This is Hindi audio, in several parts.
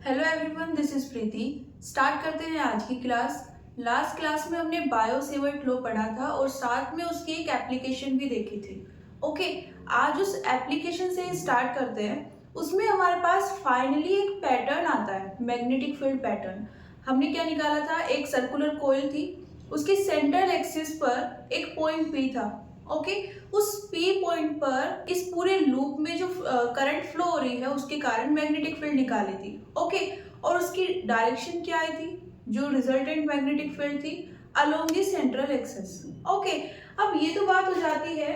Hello everyone, this is Preeti. Start करते हैं आज की क्लास। लास्ट क्लास में हमने बायोसेवर्ट लॉ पढ़ा था और साथ में उसकी एक एप्लीकेशन भी देखी थी। ओके, आज उस एप्लीकेशन से स्टार्ट करते हैं। उसमें हमारे पास फाइनली एक पैटर्न आता है, मैग्नेटिक फील्ड पैटर्न। हमने क्या निकाला था, एक सर्कुलर कॉइल थी, उसकी सेंट्रल एक्सिस पर एक पॉइंट पी था। ओके, उस पी पॉइंट पर इस पूरे लूप में जो करंट फ्लो हो रही है उसके कारण मैग्नेटिक फील्ड निकाली थी। ओके, और उसकी डायरेक्शन क्या आई थी, जो रिजल्टेंट मैग्नेटिक फील्ड थी, along the central axis. Okay, अब ये तो बात हो जाती है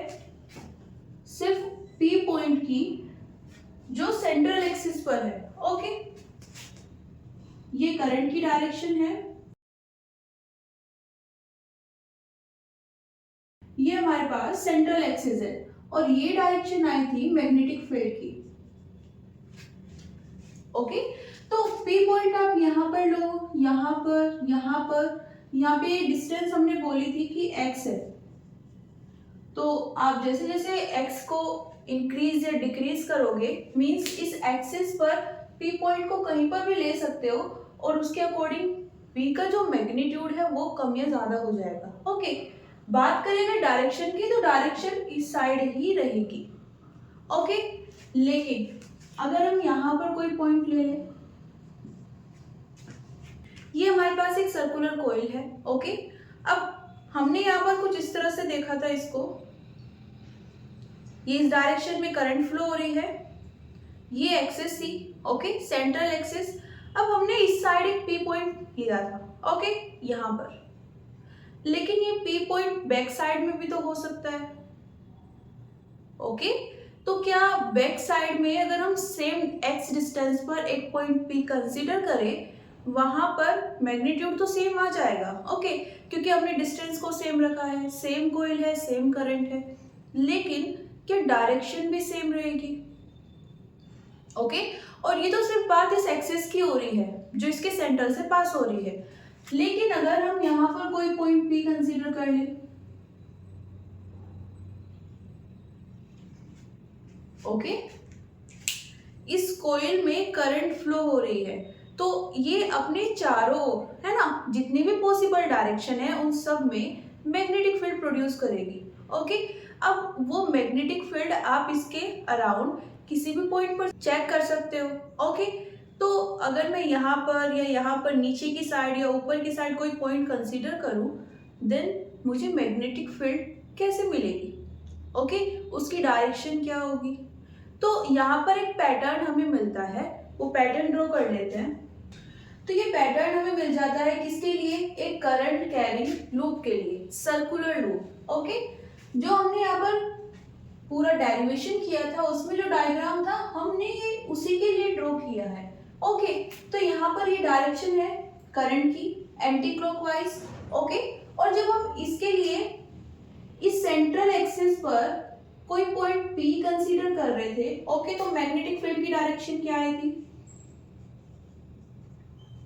सिर्फ पी पॉइंट की जो सेंट्रल एक्सिस पर है। ओके, ये करंट की डायरेक्शन है, ये हमारे पास सेंट्रल एक्सिस है और ये डायरेक्शन आई थी मैग्नेटिक फील्ड की। ओके, तो पी पॉइंट आप यहाँ पर लो, यहाँ पर, यहाँ पर, यहाँ पे डिस्टेंस हमने बोली थी कि x है। तो आप जैसे जैसे x को इंक्रीज या डिक्रीज करोगे, मींस इस एक्सिस पर पी पॉइंट को कहीं पर भी ले सकते हो और उसके अकॉर्डिंग p का जो मैग्नीट्यूड है वो कम या ज्यादा हो जाएगा। ओके, बात करेंगे डायरेक्शन की, तो डायरेक्शन इस साइड ही रहेगी। ओके, लेकिन अगर हम यहाँ पर कोई पॉइंट ले लें, ये हमारे पास एक सर्कुलर कॉइल है। ओके, अब हमने यहाँ पर कुछ इस तरह से देखा था इसको, ये इस डायरेक्शन में करंट फ्लो हो रही है, ये एक्सिस थी। Okay, central axis. अब हमने इस साइड एक पी पॉइंट लिया था। ओके, यहाँ पर, लेकिन ये पी पॉइंट बैक साइड में भी तो हो सकता है। ओके, तो क्या बैक साइड में अगर हम सेम एक्स डिस्टेंस पर एक पॉइंट पी कंसीडर करें, वहां पर मैग्नीट्यूड तो सेम आ जाएगा। ओके, क्योंकि हमने डिस्टेंस को सेम रखा है, सेम कॉइल है, सेम करंट है, लेकिन क्या डायरेक्शन भी सेम रहेगी? ओके, और ये तो सिर्फ बात इस एक्सिस की हो रही है जो इसके सेंटर से पास हो रही है, लेकिन अगर हम यहाँ पर कोई पॉइंट पी कंसीडर कर लें, ओके, इस कॉइल में करंट फ्लो हो रही है, तो ये अपने चारों, है ना, जितनी भी पॉसिबल डायरेक्शन है उन सब में मैग्नेटिक फील्ड प्रोड्यूस करेगी। ओके, अब वो मैग्नेटिक फील्ड आप इसके अराउंड किसी भी पॉइंट पर चेक कर सकते हो। ओके, तो अगर मैं यहाँ पर या यहाँ पर नीचे की साइड या ऊपर की साइड कोई पॉइंट कंसीडर करूँ, देन मुझे मैग्नेटिक फील्ड कैसे मिलेगी? ओके, उसकी डायरेक्शन क्या होगी? तो यहाँ पर एक पैटर्न हमें मिलता है, वो पैटर्न ड्रॉ कर लेते हैं। तो ये पैटर्न हमें मिल जाता है किसके लिए? एक करंट कैरिंग लूप के लिए, सर्कुलर लूप। ओके, जो हमने यहाँ पर पूरा डेरिवेशन किया था उसमें जो डायग्राम था हमने ये उसी के लिए ड्रॉ किया है। ओके, तो यहाँ पर ये डायरेक्शन है करंट की, एंटी क्लॉकवाइज। ओके, और जब हम इसके लिए इस सेंट्रल एक्सिस पर कोई पॉइंट P कंसीडर कर रहे थे, ओके, तो मैग्नेटिक फील्ड की डायरेक्शन क्या आएगी?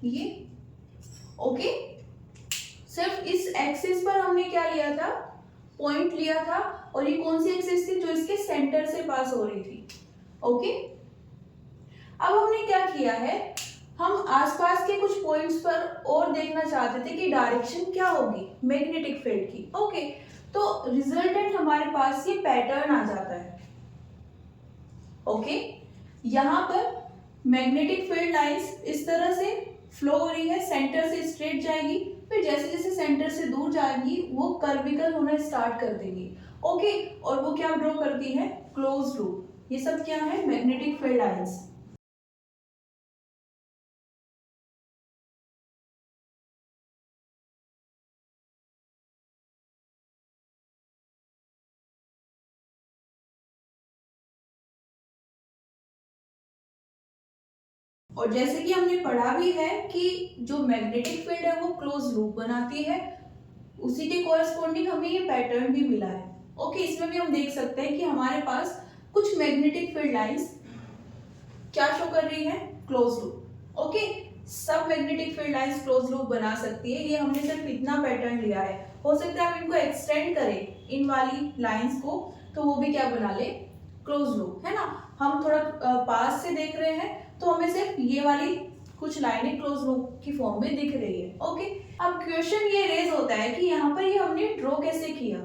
ये। ओके, सिर्फ इस एक्सिस पर हमने क्या लिया था, पॉइंट लिया था, और ये कौन सी एक्सिस थी? जो इसके सेंटर से पास हो रही थी। ओके, अब हमने क्या किया है, हम आसपास के कुछ पॉइंट्स पर और देखना चाहते थे कि डायरेक्शन क्या होगी मैग्नेटिक फील्ड की। ओके, तो रिजल्टेंट हमारे पास ये पैटर्न आ जाता है। ओके, यहाँ पर मैग्नेटिक फील्ड लाइंस इस तरह से फ्लो हो रही है, सेंटर से स्ट्रेट जाएगी, फिर जैसे जैसे सेंटर से दूर जाएगी वो कर्विकल होना स्टार्ट कर देगी। ओके, और वो क्या ड्रॉ करती है? Close loop. ये सब क्या है? Magnetic field lines. और जैसे कि हमने पढ़ा भी है कि जो मैग्नेटिक फील्ड है वो क्लोज लूप बनाती है, उसी के कोरस्पॉन्डिंग हमें ये पैटर्न भी मिला है। ओके, इसमें भी हम देख सकते हैं कि हमारे पास कुछ मैग्नेटिक फील्ड लाइंस क्या शो कर रही है? Close loop. ओके, सब magnetic field lines close loop बना सकती है, ये हमने सिर्फ इतना पैटर्न लिया है। हो सकता है हम इनको एक्सटेंड करें इन वाली लाइंस को, तो वो भी क्या बना ले? क्लोज लूप, है ना। हम थोड़ा पास से देख रहे हैं तो हमें सिर्फ ये वाली कुछ लाइनें क्लोज लूप की फॉर्म में दिख रही है। ओके, अब क्वेश्चन ये रेज होता है कि यहाँ पर ये हमने ड्रॉ कैसे किया।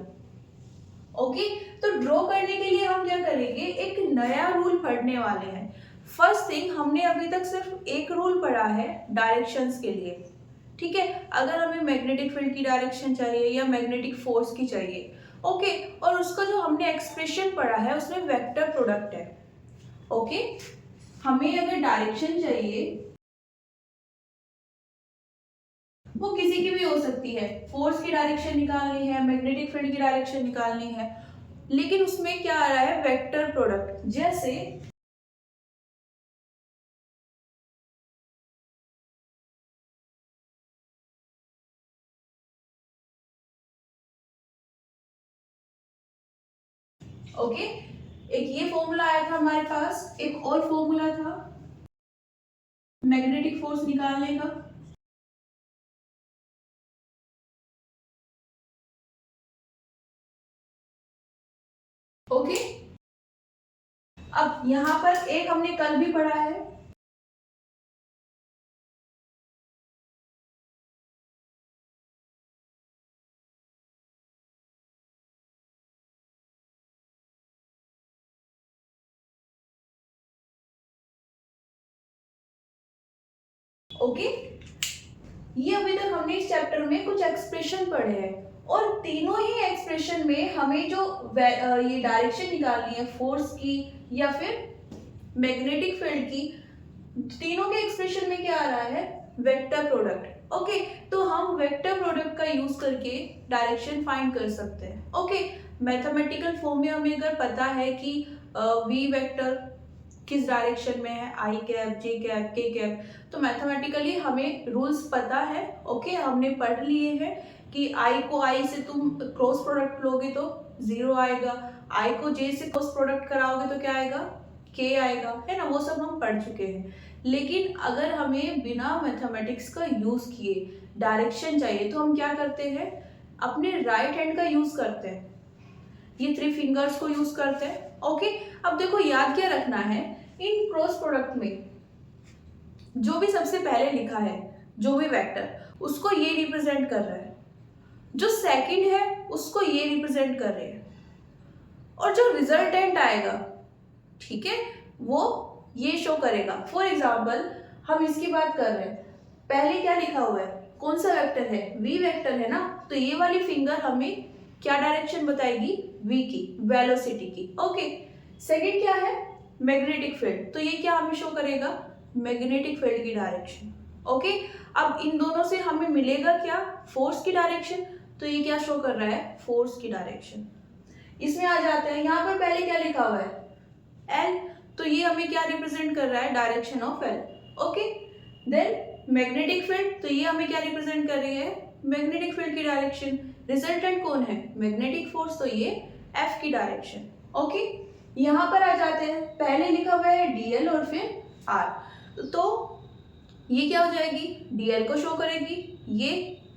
ओके, तो ड्रॉ करने के लिए हम क्या करेंगे, एक नया रूल पढ़ने वाले हैं। फर्स्ट थिंग, हमने अभी तक सिर्फ एक रूल पढ़ा है डायरेक्शंस के लिए, ठीक है। अगर हमें मैग्नेटिक फील्ड की डायरेक्शन चाहिए या मैग्नेटिक फोर्स की चाहिए, ओके, और उसका जो हमने एक्सप्रेशन पढ़ा है उसमें वेक्टर प्रोडक्ट है। ओके, हमें अगर डायरेक्शन चाहिए वो किसी की भी हो सकती है, फोर्स की डायरेक्शन निकालनी है, मैग्नेटिक फील्ड की डायरेक्शन निकालनी है, लेकिन उसमें क्या आ रहा है, वेक्टर प्रोडक्ट। जैसे ओके, एक ये फॉर्मूला आया था हमारे पास, एक और फॉर्मूला था मैग्नेटिक फोर्स निकालने का। ओके, अब यहां पर एक हमने कल भी पढ़ा है, ओके, ये अभी तक हमने इस चैप्टर में कुछ एक्सप्रेशन पढ़े हैं, और तीनों ही एक्सप्रेशन में हमें जो ये डायरेक्शन निकालनी है फोर्स की या फिर मैग्नेटिक फील्ड की, तीनों के एक्सप्रेशन में क्या आ रहा है, वेक्टर प्रोडक्ट। ओके, तो हम वेक्टर प्रोडक्ट का यूज करके डायरेक्शन फाइंड कर सकते हैं। ओके, मैथमेटिकल फॉर्म में हमें अगर पता है कि वी वेक्टर किस डायरेक्शन में है, आई कैप, जे कैप, के कैप, तो मैथमेटिकली हमें रूल्स पता है। ओके, हमने पढ़ लिए हैं कि आई को आई से तुम क्रॉस प्रोडक्ट लोगे तो 0 आएगा, आई को जे से क्रॉस प्रोडक्ट कराओगे तो क्या आएगा, के आएगा, है ना, वो सब हम पढ़ चुके हैं। लेकिन अगर हमें बिना मैथमेटिक्स का यूज किए डायरेक्शन चाहिए तो हम क्या करते हैं, अपने राइट हैंड का यूज करते हैं, ये 3 फिंगर्स को यूज करते हैं। ओके, अब देखो याद क्या रखना है, इन क्रॉस प्रोडक्ट में जो भी सबसे पहले लिखा है, जो भी वेक्टर, उसको ये रिप्रेजेंट कर रहा है, जो सेकंड है उसको ये रिप्रेजेंट कर रहे हैं, और जो रिजल्टेंट आएगा, ठीक है, वो ये शो करेगा। फॉर एग्जाम्पल हम इसकी बात कर रहे हैं, पहले क्या लिखा हुआ है, कौन सा वेक्टर है, वी वेक्टर है ना, तो ये वाली फिंगर हमें क्या डायरेक्शन बताएगी, वी की, वेलोसिटी की। ओके, सेकंड क्या है, मैग्नेटिक फील्ड, तो ये क्या हमें शो करेगा, मैग्नेटिक फील्ड की डायरेक्शन। ओके, अब इन दोनों से हमें मिलेगा क्या, फोर्स की डायरेक्शन, तो ये क्या शो कर रहा है, फोर्स की डायरेक्शन। इसमें आ जाते हैं, यहाँ पर पहले क्या लिखा हुआ है, एल, तो ये हमें क्या रिप्रेजेंट कर रहा है, direction of L. Okay, then magnetic field, तो ये हमें क्या रिप्रेजेंट कर रही है, मैग्नेटिक फील्ड की डायरेक्शन। रिजल्टेंट कौन है, मैग्नेटिक फोर्स, तो ये एफ की डायरेक्शन। ओके, यहाँ पर आ जाते हैं, पहले लिखा हुआ है डीएल और फिर आर, तो ये क्या हो जाएगी, डीएल को शो करेगी, ये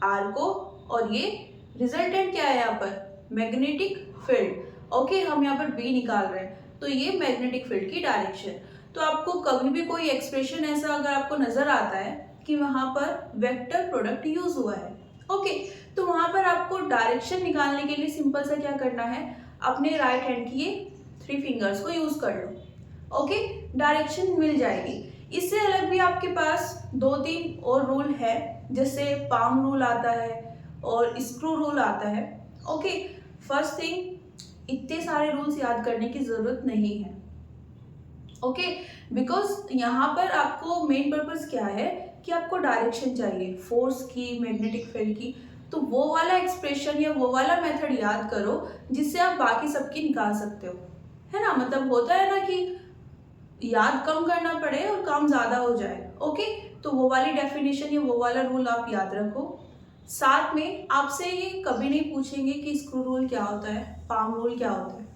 आर को, और ये रिजल्टेंट क्या है यहाँ पर, मैग्नेटिक फील्ड। ओके, हम यहाँ पर बी निकाल रहे हैं, तो ये मैग्नेटिक फील्ड की डायरेक्शन। तो आपको कभी भी कोई एक्सप्रेशन ऐसा अगर आपको नजर आता है कि वहां पर वेक्टर प्रोडक्ट यूज हुआ है, ओके, तो वहां पर आपको डायरेक्शन निकालने के लिए सिंपल सा क्या करना है, अपने राइट हैंड की ये 3 फिंगर्स को यूज कर लो। ओके, डायरेक्शन मिल जाएगी। इससे अलग भी आपके पास 2-3 और रूल है, जैसे पाम रूल आता है और स्क्रू रूल आता है। ओके, फर्स्ट थिंग, इतने सारे रूल्स याद करने की जरूरत नहीं है। ओके, बिकॉज यहाँ पर आपको मेन पर्पस क्या है कि आपको डायरेक्शन चाहिए, फोर्स की, मैग्नेटिक फील्ड की, तो वो वाला एक्सप्रेशन या वो वाला मेथड याद करो जिससे आप बाकी सबकी निकाल सकते हो, है ना। मतलब होता है ना कि याद कम करना पड़े और काम ज्यादा हो जाए। ओके, तो वो वाली डेफिनेशन या वो वाला रूल आप याद रखो। साथ में आपसे ये कभी नहीं पूछेंगे कि स्क्रू रूल क्या होता है, पाम रूल क्या होता है।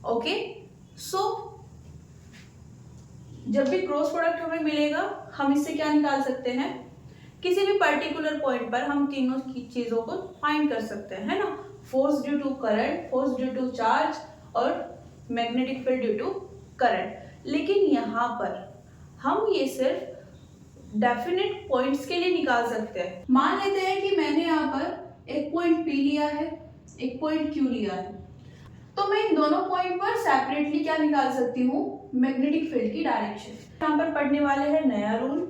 ओके, सो जब भी क्रॉस प्रोडक्ट हमें मिलेगा, हम इससे क्या निकाल सकते हैं, किसी भी पर्टिकुलर पॉइंट पर हम तीनों की चीजों को फाइंड कर सकते हैं, है ना। Force due to current, force due to charge, और magnetic field due to current. लेकिन यहाँ पर हम ये सिर्फ डेफिनेट पॉइंट्स के लिए निकाल सकते हैं। मान लेते हैं कि मैंने यहाँ पर एक पॉइंट P लिया है, एक पॉइंट Q लिया है, तो मैं इन दोनों पॉइंट पर सेपरेटली क्या निकाल सकती हूँ, मैग्नेटिक फील्ड की डायरेक्शन। यहाँ पर पढ़ने वाले हैं नया रूल।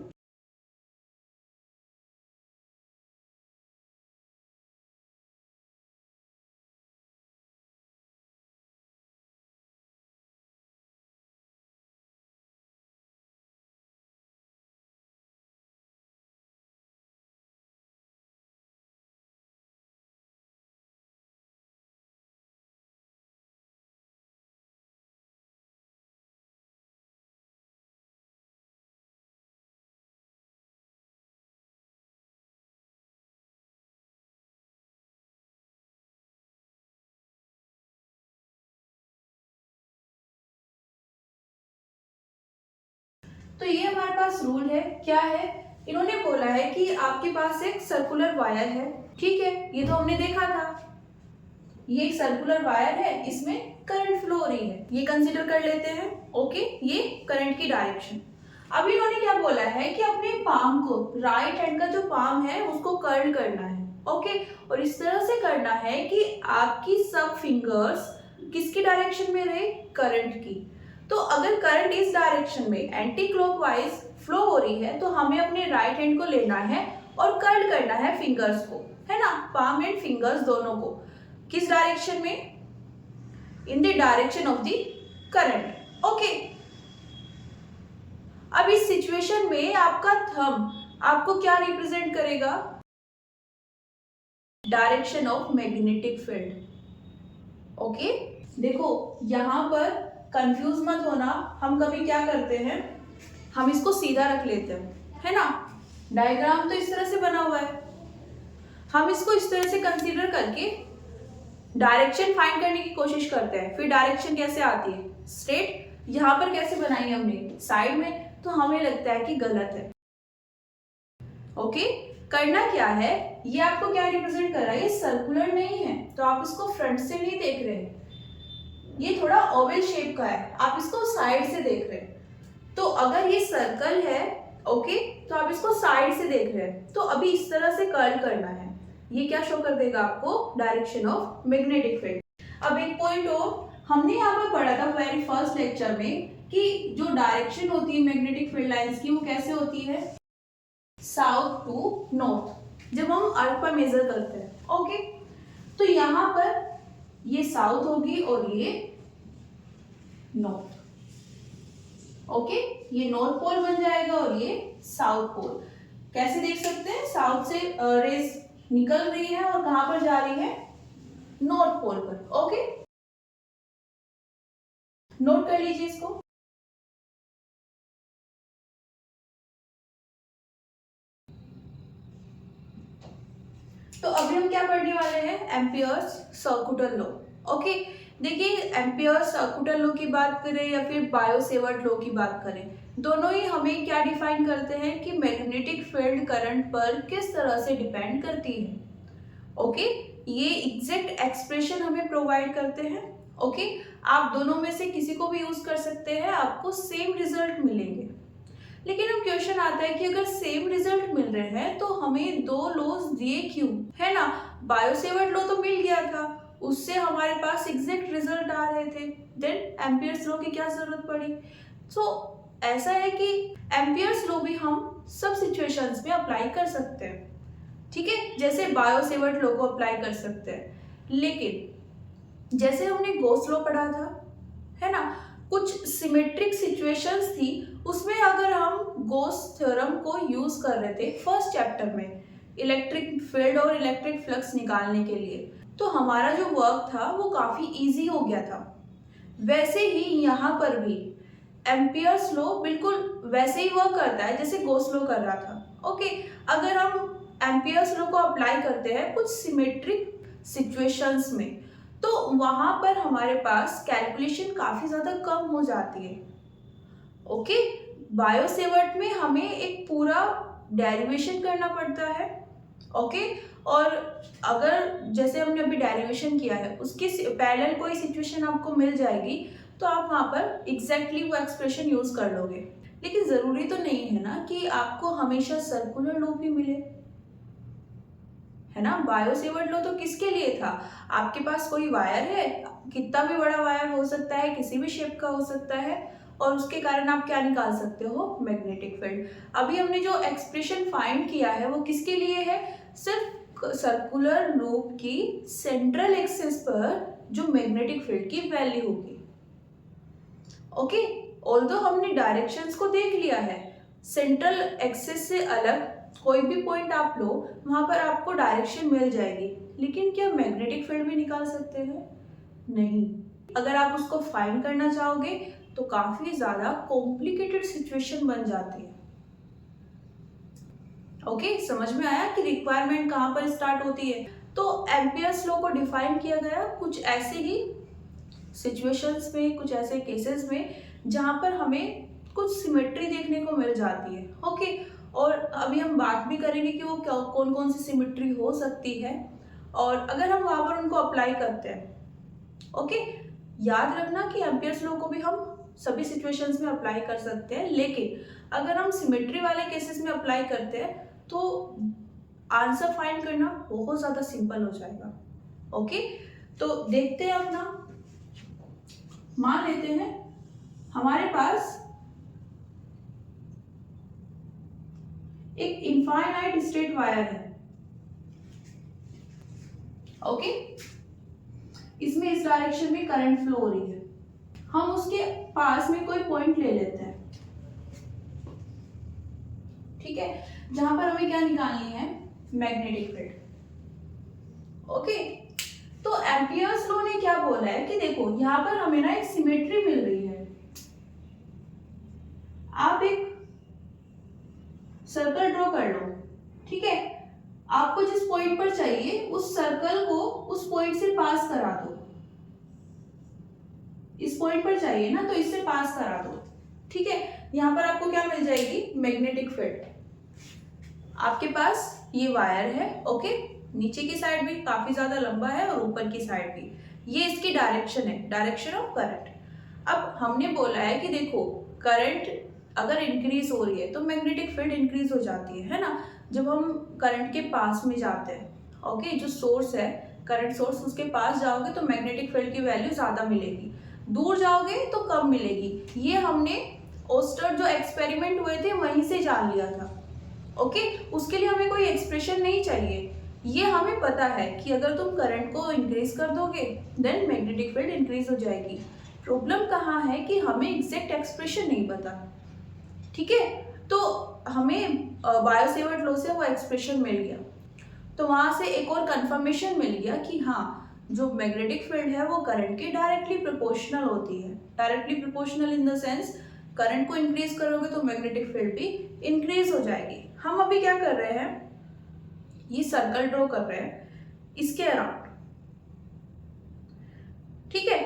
तो ये हमारे पास रूल है, क्या है, इन्होंने बोला है कि आपके पास एक सर्कुलर वायर है, ठीक है, ये तो हमने देखा था, ये एक सर्कुलर वायर है, इसमें करंट फ्लो हो रही है, ये कंसीडर कर लेते हैं, ओके, ये करंट की डायरेक्शन। अब इन्होंने क्या बोला है कि अपने पाम को, राइट हैंड का जो पाम है उसको कर्ल करना है, ओके, और इस तरह से करना है कि आपकी सब फिंगर्स किसकी डायरेक्शन में रहे, करंट की। तो अगर करंट इस डायरेक्शन में एंटी क्लॉकवाइज फ्लो हो रही है तो हमें अपने राइट हैंड को लेना है और कर्ल करना है फिंगर्स को, है ना, पाम एंड फिंगर्स दोनों को, किस डायरेक्शन में, in the direction of the current, okay. अब इस सिचुएशन में आपका थंब आपको क्या रिप्रेजेंट करेगा, direction of magnetic field, okay. देखो यहां पर कंफ्यूज मत होना, हम कभी क्या करते हैं, हम इसको सीधा रख लेते हैं, है ना, डायग्राम तो इस तरह से बना हुआ है, हम इसको इस तरह से कंसीडर करके डायरेक्शन फाइंड करने की कोशिश करते हैं। फिर डायरेक्शन कैसे आती है, स्ट्रेट, यहाँ पर कैसे बनाई हमने, साइड में, तो हमें लगता है कि गलत है, ओके। करना क्या है, ये आपको क्या रिप्रेजेंट कर रहा है, ये सर्कुलर नहीं है, तो आप इसको फ्रंट से नहीं देख रहे, ये थोड़ा ओवल शेप का है, आप इसको साइड से देख रहे हैं। तो अगर ये सर्कल है, ओके, तो आप इसको साइड से देख रहे हैं, तो अभी इस तरह से कर्ल करना है, ये क्या शो कर देगा आपको, डायरेक्शन ऑफ मैग्नेटिक फील्ड। अब एक पॉइंट और हमने यहाँ पर पढ़ा था वेरी फर्स्ट लेक्चर में कि जो डायरेक्शन होती है मैग्नेटिक फील्ड लाइंस की वो कैसे होती है, साउथ टू नॉर्थ, जब हम अर्थ पर मेजर करते हैं, ओके। तो यहाँ पर ये साउथ होगी और ये नॉर्थ, ओके, ये नॉर्थ पोल बन जाएगा और ये साउथ पोल। कैसे देख सकते हैं, साउथ से रेस निकल रही है और कहां पर जा रही है, नॉर्थ पोल पर, ओके, नोट कर लीजिए इसको। तो अभी हम क्या पढ़ने वाले हैं, एम्पियर्स सर्कुलर लॉ, ओके। देखिए एम्पियर्स सर्कुलर लॉ की बात करें या फिर बायो सेवर्ट लॉ की बात करें, दोनों ही हमें क्या डिफाइन करते हैं कि मैग्नेटिक फील्ड करंट पर किस तरह से डिपेंड करती है, ओके। ये एग्जैक्ट एक्सप्रेशन हमें प्रोवाइड करते हैं, ओके। आप दोनों में से किसी को भी यूज कर सकते हैं, आपको सेम रिजल्ट मिलेंगे। लेकिन अब क्वेश्चन आता है कि अगर सेम रिजल्ट मिल रहे हैं तो हमें दो लॉज दिए क्यों, है ना, बायोसेवर्ट लॉ तो मिल गया था, उससे हमारे पास एग्जैक्ट रिजल्ट आ रहे थे, देन एम्पियर्स लॉ की क्या जरूरत पड़ी। तो ऐसा है कि एम्पियर्स लॉ भी हम सब सिचुएशंस में अप्लाई कर सकते हैं, ठीक है, जैसे बायोसेवर्ट लॉ को अप्लाई कर सकते हैं। लेकिन जैसे हमने गॉस लॉ पढ़ा था, है ना, कुछ सिमेट्रिक सिचुएशंस थी, उसमें अगर हम गॉस थ्योरम को यूज कर रहे थे फर्स्ट चैप्टर में इलेक्ट्रिक फील्ड और इलेक्ट्रिक फ्लक्स निकालने के लिए, तो हमारा जो वर्क था वो काफी इजी हो गया था। वैसे ही यहाँ पर भी एम्पियर्स लॉ बिल्कुल वैसे ही वर्क करता है जैसे गॉस लॉ कर रहा था, ओके। अगर हम एम्पियर्स लॉ को अप्लाई करते हैं कुछ सिमेट्रिक सिचुएशंस में, तो वहां पर हमारे पास कैलकुलेशन काफी ज्यादा कम हो जाती है, ओके। बायोसेवर्ट में हमें एक पूरा डेरिवेशन करना पड़ता है, ओके। और अगर जैसे हमने अभी डेरिवेशन किया है उसकी पैरेलल कोई सिचुएशन आपको मिल जाएगी तो आप वहां पर एग्जैक्टली वो एक्सप्रेशन यूज कर लोगे। लेकिन ज़रूरी तो नहीं है ना कि आपको हमेशा सर्कुलर लूप ही मिले, है ना। बायो-सेवर्ट लॉ तो किसके लिए था? आपके पास कोई वायर है, कितना भी बड़ा वायर हो सकता है, किसी भी शेप का हो सकता है, और उसके कारण आप क्या निकाल सकते हो? Magnetic field. अभी हमने जो एक्सप्रेशन फाइंड किया है वो किसके लिए है? सिर्फ सर्कुलर लूप की सेंट्रल एक्सिस पर जो मैग्नेटिक फील्ड की वैल्यू होगी। ओके, ऑल्दो हमने डायरेक्शंस को देख लिया है, सेंट्रल एक्सिस से अलग कोई भी पॉइंट आप लो, वहां पर आपको डायरेक्शन मिल जाएगी, लेकिन क्या मैग्नेटिक फील्ड भी निकाल सकते हैं? नहीं। अगर आप उसको फाइंड करना चाहोगे तो काफी ज्यादा कॉम्प्लिकेटेड सिचुएशन बन जाती है। ओके, समझ में आया कि रिक्वायरमेंट कहाँ पर स्टार्ट होती है? तो एम्पियर्स लॉ को डिफाइन किया गया कुछ ऐसे ही सिचुएशंस में, कुछ ऐसे केसेस में जहाँ पर हमें कुछ सिमेट्री देखने को मिल जाती है। ओके, और अभी हम बात भी करेंगे कि वो कौन कौन सी सिमेट्री हो सकती है और अगर हम वहाँ पर उनको अप्लाई करते हैं। ओके, याद रखना कि एम्पियर्स लॉ को भी हम सभी सिचुएशंस में अप्लाई कर सकते हैं, लेकिन अगर हम सिमेट्री वाले केसेस में अप्लाई करते हैं तो आंसर फाइंड करना बहुत ज़्यादा सिंपल हो जाएगा। ओके, तो देखते हैं अपना, मान लेते हैं हमारे पास एक इनफाइनाइट स्ट्रेट वायर है। ओके, इसमें इस डायरेक्शन में करंट फ्लो हो रही है। हम उसके पास में कोई पॉइंट ले लेते हैं, ठीक है, जहां पर हमें क्या निकालनी है? Magnetic field. ओके, तो एम्पियर्स लॉ ने क्या बोला है कि देखो यहां पर हमें ना एक सिमेट्री मिल रही है। आप एक सर्कल ड्रॉ कर लो, ठीक है, आपको जिस पॉइंट पर चाहिए उस सर्कल को उस पॉइंट से पास करा दो। इस पॉइंट पर चाहिए ना, तो इससे पास करा दो, ठीक है। यहां पर आपको क्या मिल जाएगी? Magnetic field. आपके पास ये वायर है, ओके, नीचे की साइड भी काफी ज्यादा लंबा है और ऊपर की साइड भी, ये इसकी डायरेक्शन है, डायरेक्शन ऑफ करंट। अब हमने बोला है कि देखो करंट अगर इंक्रीज हो रही है तो मैग्नेटिक फील्ड इंक्रीज हो जाती है ना, जब हम करंट के पास में जाते हैं। ओके, जो सोर्स है करंट सोर्स, उसके पास जाओगे तो मैग्नेटिक फील्ड की वैल्यू ज्यादा मिलेगी, दूर जाओगे तो कम मिलेगी। ये हमने ओस्टर जो एक्सपेरिमेंट हुए थे वहीं से जान लिया था। ओके, उसके लिए हमें कोई एक्सप्रेशन नहीं चाहिए, ये हमें पता है कि अगर तुम करंट को इंक्रीज कर दोगे देन मैग्नेटिक फील्ड इंक्रीज हो जाएगी। प्रॉब्लम कहाँ है कि हमें एग्जैक्ट एक्सप्रेशन नहीं पता, ठीक है। तो हमें बायो-सेवर्ट लॉ से वो एक्सप्रेशन मिल गया, तो वहां से एक और कंफर्मेशन मिल गया कि हाँ, जो मैग्नेटिक फील्ड है वो करंट के डायरेक्टली प्रोपोर्शनल होती है। Directly proportional in the sense current को इंक्रीज करोगे तो मैग्नेटिक फील्ड भी इंक्रीज हो जाएगी। हम अभी क्या कर रहे हैं? ये सर्कल ड्रॉ कर रहे हैं इसके अराउंड, ठीक है,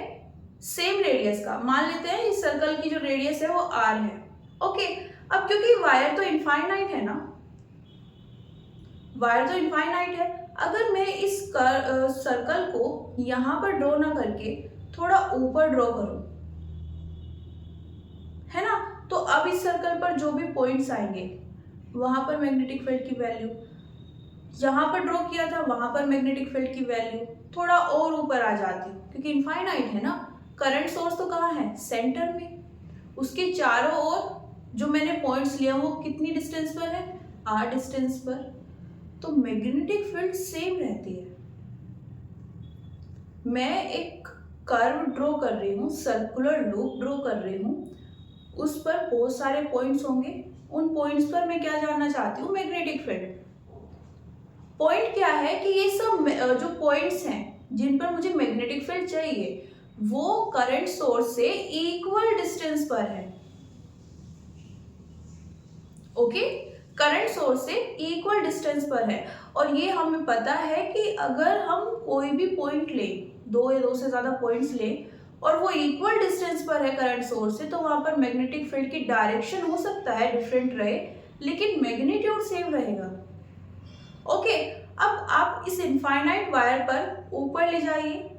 सेम रेडियस का। मान लेते हैं इस सर्कल की जो रेडियस है वो r है। ओके, अब क्योंकि वायर तो इनफाइनाइट है ना, वायर तो इनफाइनाइट है, अगर मैं इस सर्कल को यहां पर ड्रॉ ना करके थोड़ा ऊपर ड्रॉ करूं, है ना, तो अब इस सर्कल पर जो भी पॉइंट्स आएंगे वहां पर मैग्नेटिक फील्ड की वैल्यू, जहां पर ड्रॉ किया था वहां पर मैग्नेटिक फील्ड की वैल्यू थोड़ा और ऊपर आ जाती, क्योंकि इनफाइनाइट है ना। करंट सोर्स तो कहाँ है? सेंटर में, उसके चारों ओर जो मैंने पॉइंट्स लिया वो कितनी डिस्टेंस पर है? r डिस्टेंस पर, तो मैग्नेटिक फील्ड सेम रहती है। मैं एक कर्व ड्रॉ कर रही हूँ, सर्कुलर लूप ड्रॉ कर रही हूँ, उस पर बहुत सारे पॉइंट्स होंगे, उन पॉइंट्स पर मैं क्या जानना चाहती हूँ? Magnetic field. पॉइंट क्या है कि ये सब जो पॉइंट्स हैं जिन पर मुझे मैग्नेटिक फील्ड चाहिए वो करंट सोर्स से इक्वल डिस्टेंस पर है। ओके, करंट सोर्स से इक्वल डिस्टेंस पर है, और ये हमें पता है कि अगर हम कोई भी पॉइंट लें, दो या दो से ज्यादा पॉइंट्स लें और वो इक्वल डिस्टेंस पर है करंट सोर्स से, तो वहां पर मैग्नेटिक फील्ड की डायरेक्शन हो सकता है डिफरेंट रहे, लेकिन मैग्नीट्यूड सेम रहेगा। ओके, अब आप इस इनफाइनाइट वायर पर ऊपर ले जाइए,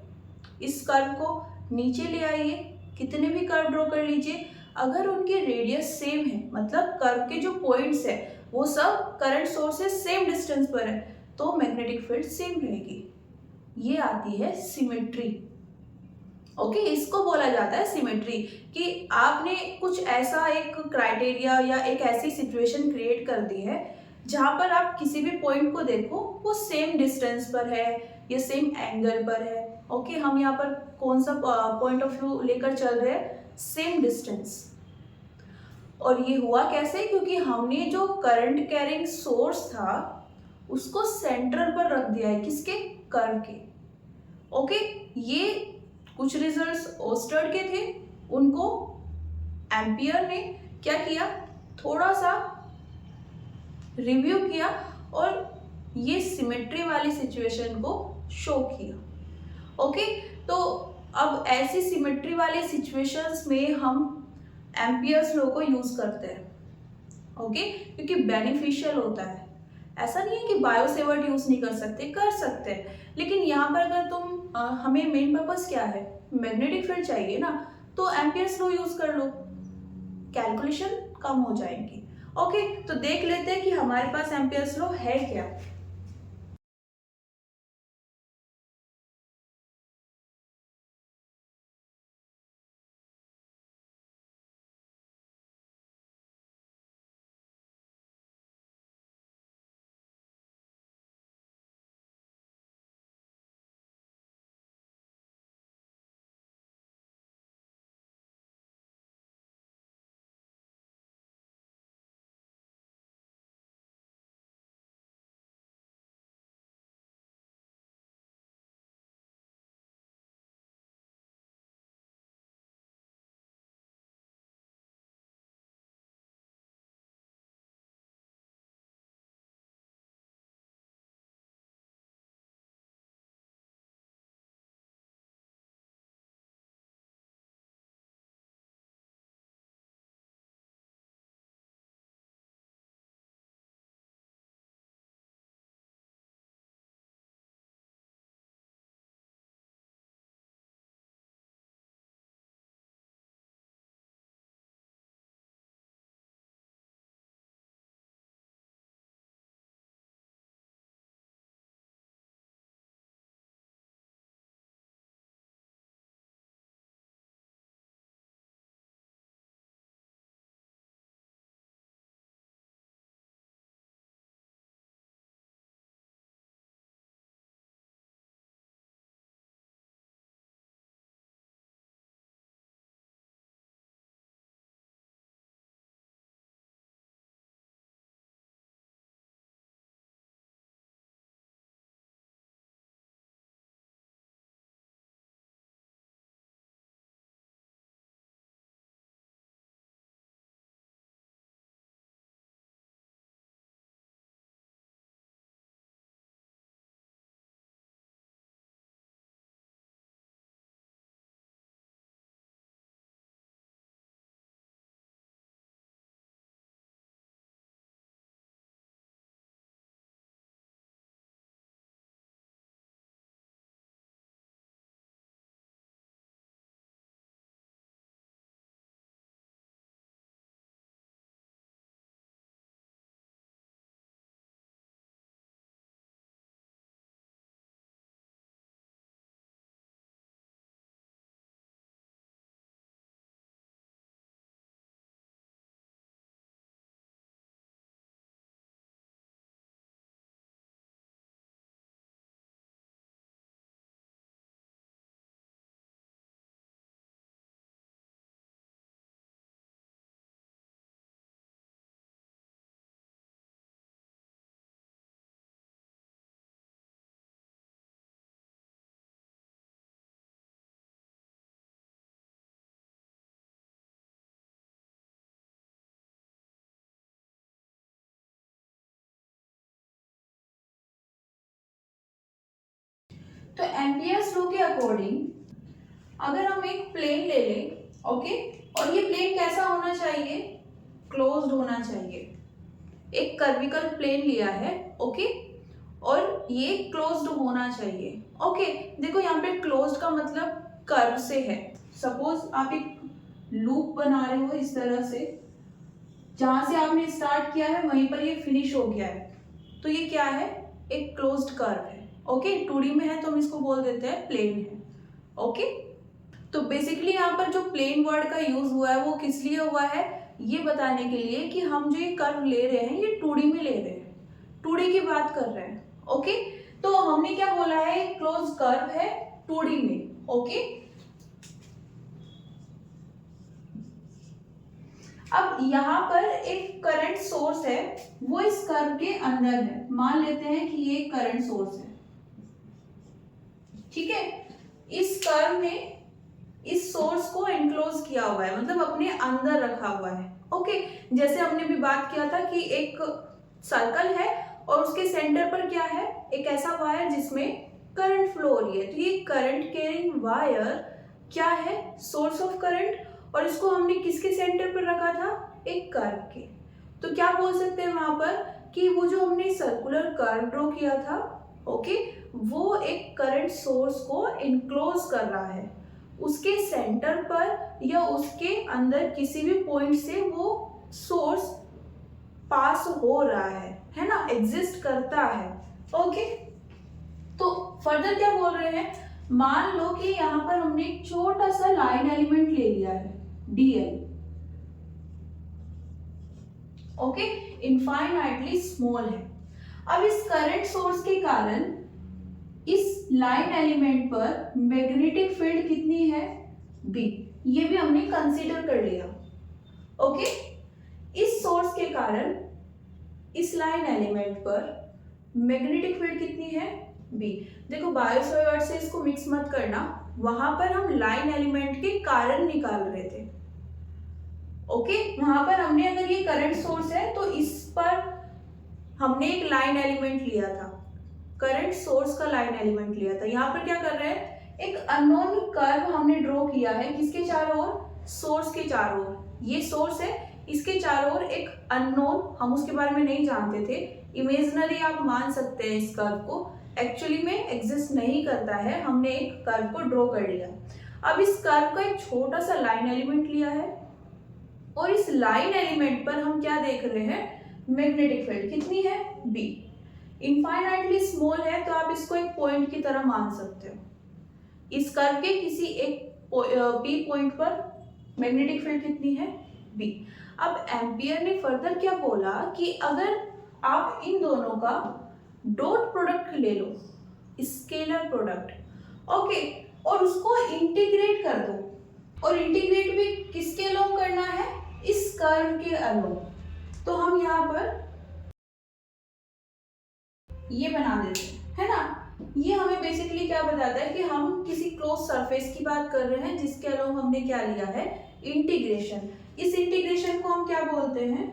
इस कर्व को नीचे ले आइए, कितने भी कर्व ड्रॉ कर लीजिए। अगर उनके रेडियस सेम है, मतलब कर्व के जो पॉइंट्स है वो सब करंट सोर्स से सेम डिस्टेंस पर है, तो मैग्नेटिक फील्ड सेम रहेगी। ये आती है सिमेट्री। ओके, इसको बोला जाता है सिमेट्री, कि आपने कुछ ऐसा एक क्राइटेरिया या एक ऐसी सिचुएशन क्रिएट कर दी है जहां पर आप किसी भी पॉइंट को देखो वो सेम डिस्टेंस पर है या सेम एंगल पर है। ओके, हम यहाँ पर कौन सा पॉइंट ऑफ व्यू लेकर चल रहे हैं, सेम डिस्टेंस। और ये हुआ कैसे, क्योंकि हमने जो करंट कैरिंग सोर्स था उसको सेंटर पर रख दिया है, किसके, कर्व के। ओके, ये कुछ रिजल्ट्स ओस्टर्ड के थे, उनको एम्पियर ने क्या किया, थोड़ा सा रिव्यू किया और ये सिमेट्री वाली सिचुएशन को शो किया। ओके, तो अब ऐसी सिमेट्री वाली सिचुएशंस में हम एम्पियर्स लॉ को यूज करते हैं। ओके, क्योंकि बेनिफिशियल होता है। ऐसा नहीं है कि बायो सेवर्ट यूज नहीं कर सकते, कर सकते हैं, लेकिन यहाँ पर अगर तुम हमें मेन पर्पस क्या है, मैग्नेटिक फील्ड चाहिए ना, तो एम्पियर्स लॉ यूज कर लो, कैलकुलेशन कम हो जाएगी। ओके, तो देख लेते हैं कि हमारे पास एम्पियर्स लॉ है क्या। तो एम्पियर्स लॉ के अकॉर्डिंग अगर हम एक प्लेन ले लें, ओके, और ये प्लेन कैसा होना चाहिए, क्लोज्ड होना चाहिए। एक कर्विकल प्लेन लिया है, ओके, और ये क्लोज्ड होना चाहिए। ओके, देखो यहाँ पे क्लोज्ड का मतलब कर्व से है। सपोज आप एक लूप बना रहे हो इस तरह से, जहां से आपने स्टार्ट किया है वहीं पर ये फिनिश हो गया है, तो ये क्या है, एक क्लोज्ड कर्व है। ओके, 2D में है तो हम इसको बोल देते हैं प्लेन है। ओके, तो बेसिकली यहाँ पर जो प्लेन वर्ड का यूज हुआ है वो किस लिए हुआ है, ये बताने के लिए कि हम जो ये कर्व ले रहे हैं ये 2D में ले रहे हैं, 2D की बात कर रहे हैं। ओके, तो हमने क्या बोला है, क्लोज कर्व है 2D में। ओके, अब यहाँ पर एक करंट सोर्स है, वो इस कर्व के अंदर है। मान लेते हैं कि ये करंट सोर्स है, ठीक है। इस कर्व में इस सोर्स को एनक्लोज किया हुआ है, मतलब अपने अंदर रखा हुआ है। ओके, जैसे हमने भी बात किया था कि एक सर्कल है और उसके सेंटर पर क्या है, एक ऐसा वायर जिसमें करंट फ्लो हो रही है। तो ये करंट कैरिंग वायर क्या है, सोर्स ऑफ करंट, और इसको हमने किसके सेंटर पर रखा था, एक कर्व के। तो क्या बोल सकते हैं वहां पर कि वो जो हमने सर्कुलर कर्व ड्रॉ किया था, ओके, वो एक करंट सोर्स को इनक्लोज कर रहा है, उसके सेंटर पर या उसके अंदर किसी भी पॉइंट से वो सोर्स पास हो रहा है ना, एग्जिस्ट करता है। ओके, तो फर्दर क्या बोल रहे हैं, मान लो कि यहाँ पर हमने एक छोटा सा लाइन एलिमेंट ले लिया है dl, ओके, इनफाइनाइटली स्मॉल है। अब इस करंट सोर्स के कारण इस लाइन एलिमेंट पर मैग्नेटिक फील्ड कितनी है, b, ये भी हमने कंसीडर कर लिया। ओके, इस सोर्स के कारण इस लाइन एलिमेंट पर मैग्नेटिक फील्ड कितनी है, b। देखो बायोसॉर्ट से इसको मिक्स मत करना, वहां पर हम लाइन एलिमेंट के कारण निकाल रहे थे। ओके, वहां पर हमने अगर ये करंट सोर्स है तो इस पर हमने एक लाइन एलिमेंट लिया था, करंट सोर्स का लाइन एलिमेंट लिया था। यहाँ पर क्या कर रहे हैं, एक अननोन कर्व हमने ड्रॉ किया है, किसके चारों ओर, सोर्स के चारों ओर। ये सोर्स है, इसके चारों ओर एक अननोन, हम उसके बारे में नहीं जानते थे, इमेजिनरी आप मान सकते हैं इस कर्व को, एक्चुअली में एग्जिस्ट नहीं करता है, हमने एक कर्व को ड्रॉ कर लिया। अब इस कर्व का एक छोटा सा लाइन एलिमेंट लिया है और इस लाइन एलिमेंट पर हम क्या देख रहे हैं, मैग्नेटिक फील्ड कितनी है, b, इनफाइनाइटली स्मॉल है, तो आप इसको एक पॉइंट की तरह मान सकते हो। इस कर्व के किसी एक p पॉइंट पर मैग्नेटिक फील्ड कितनी है, b। अब एम्पियर ने फर्दर क्या बोला कि अगर आप इन दोनों का डॉट प्रोडक्ट ले लो, स्केलर प्रोडक्ट, ओके, और उसको इंटीग्रेट कर दो, और इंटीग्रेट भी किसके अलोंग करना है, इस कर्व के अलोंग, तो हम यहाँ पर ये बना देते हैं, है ना। ये हमें बेसिकली क्या बताता है कि हम किसी क्लोज सरफेस की बात कर रहे हैं जिसके अलोंग हमने क्या लिया है, इंटीग्रेशन। इस इंटीग्रेशन को हम क्या बोलते हैं,